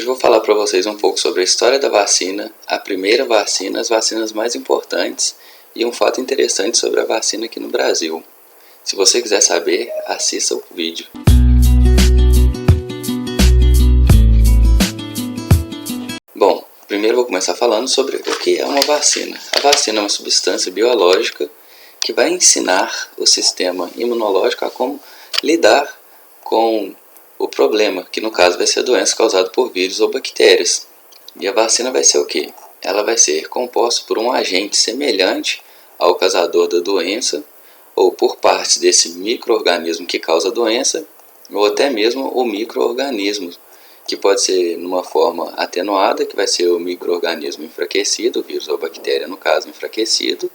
vou falar para vocês um pouco sobre a história da vacina, a primeira vacina, as vacinas mais importantes e um fato interessante sobre a vacina aqui no Brasil. Se você quiser saber, assista o vídeo. Bom, primeiro vou começar falando sobre o que é uma vacina. A vacina é uma substância biológica que vai ensinar o sistema imunológico a como lidar com o problema, que no caso vai ser a doença causada por vírus ou bactérias. E a vacina vai ser o quê? Ela vai ser composta por um agente semelhante ao causador da doença, ou por partes desse micro-organismo que causa a doença, ou até mesmo o micro-organismo, que pode ser numa forma atenuada, que vai ser o micro-organismo enfraquecido, o vírus ou bactéria no caso enfraquecido,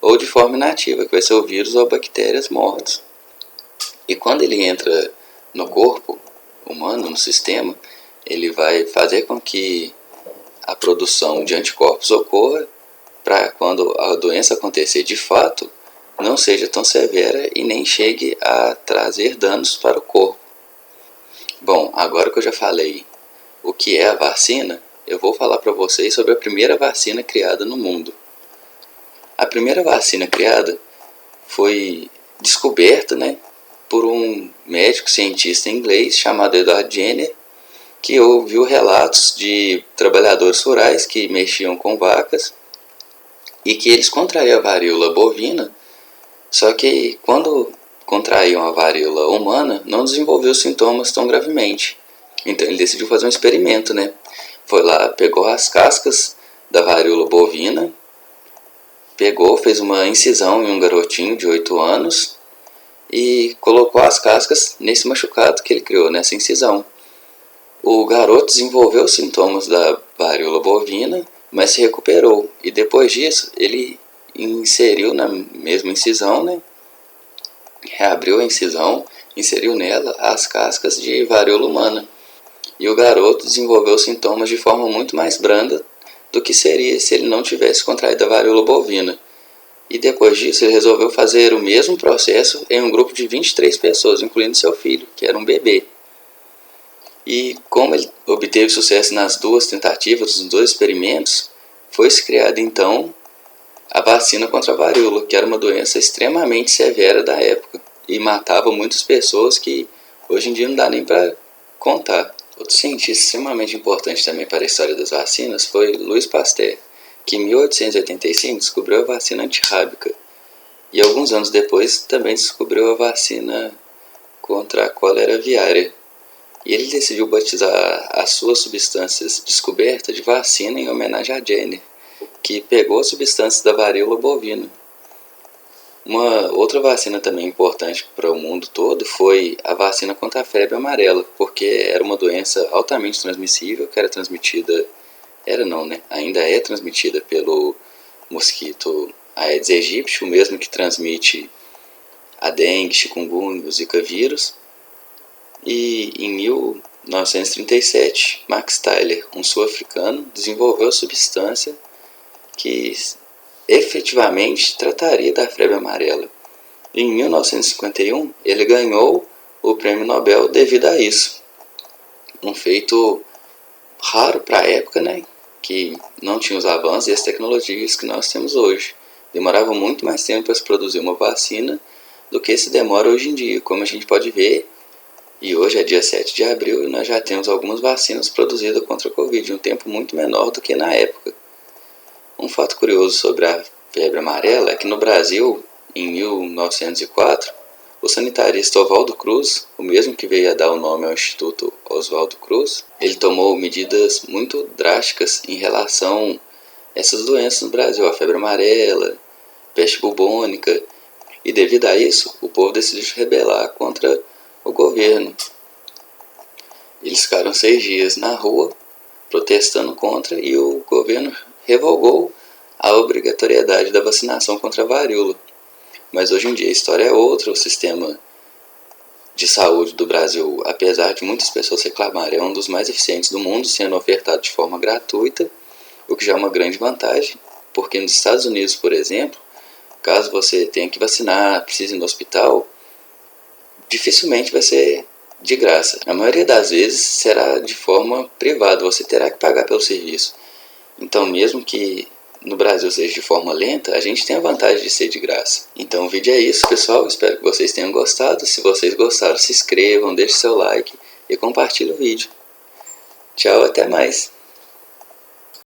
ou de forma inativa, que vai ser o vírus ou bactérias mortos. E quando ele entra no corpo humano, no sistema, ele vai fazer com que a produção de anticorpos ocorra para quando a doença acontecer de fato, não seja tão severa e nem chegue a trazer danos para o corpo. Bom, agora que eu já falei o que é a vacina, eu vou falar para vocês sobre a primeira vacina criada no mundo. A primeira vacina criada foi descoberta, por um médico cientista inglês chamado Edward Jenner, que ouviu relatos de trabalhadores rurais que mexiam com vacas e que eles contraíam a varíola bovina, só que quando contraíam a varíola humana não desenvolveu sintomas tão gravemente. Então ele decidiu fazer um experimento, Foi lá, pegou as cascas da varíola bovina, fez uma incisão em um garotinho de 8 anos e colocou as cascas nesse machucado que ele criou, nessa incisão. O garoto desenvolveu os sintomas da varíola bovina, mas se recuperou. E depois disso, ele inseriu na mesma incisão, reabriu a incisão, inseriu nela as cascas de varíola humana. E o garoto desenvolveu os sintomas de forma muito mais branda do que seria se ele não tivesse contraído a varíola bovina. E depois disso ele resolveu fazer o mesmo processo em um grupo de 23 pessoas, incluindo seu filho, que era um bebê. E como ele obteve sucesso nas duas tentativas, nos dois experimentos, foi-se criada então a vacina contra a varíola, que era uma doença extremamente severa da época e matava muitas pessoas que hoje em dia não dá nem para contar. Outro cientista extremamente importante também para a história das vacinas foi Louis Pasteur, que em 1885 descobriu a vacina antirrábica e alguns anos depois também descobriu a vacina contra a cólera aviária. E ele decidiu batizar as suas substâncias descobertas de vacina em homenagem a Jenner, que pegou as substâncias da varíola bovina. Uma outra vacina também importante para o mundo todo foi a vacina contra a febre amarela, porque era uma doença altamente transmissível, que era transmitida, ainda é transmitida pelo mosquito Aedes aegypti, o mesmo que transmite a dengue, chikungunya, o zika vírus. E em 1937, Max Tyler, um sul-africano, desenvolveu a substância que efetivamente trataria da febre amarela. Em 1951, ele ganhou o prêmio Nobel devido a isso. Um feito raro para a época, que não tinha os avanços e as tecnologias que nós temos hoje. Demorava muito mais tempo para se produzir uma vacina do que se demora hoje em dia, como a gente pode ver. E hoje é dia 7 de abril e nós já temos algumas vacinas produzidas contra a Covid, em um tempo muito menor do que na época. Um fato curioso sobre a febre amarela é que no Brasil, em 1904, o sanitarista Oswaldo Cruz, o mesmo que veio a dar o nome ao Instituto Oswaldo Cruz, ele tomou medidas muito drásticas em relação a essas doenças no Brasil, a febre amarela, peste bubônica, e devido a isso, o povo decidiu se rebelar contra o governo. Eles ficaram 6 dias na rua protestando contra e o governo revogou a obrigatoriedade da vacinação contra a varíola. Mas hoje em dia a história é outra, o sistema de saúde do Brasil, apesar de muitas pessoas reclamarem, é um dos mais eficientes do mundo, sendo ofertado de forma gratuita, o que já é uma grande vantagem, porque nos Estados Unidos, por exemplo, caso você tenha que vacinar, precise ir no hospital, dificilmente vai ser de graça. A maioria das vezes será de forma privada, você terá que pagar pelo serviço. Então, mesmo que no Brasil seja de forma lenta, a gente tem a vantagem de ser de graça. Então o vídeo é isso, pessoal. Espero que vocês tenham gostado. Se vocês gostaram, se inscrevam, deixem seu like e compartilhem o vídeo. Tchau, até mais.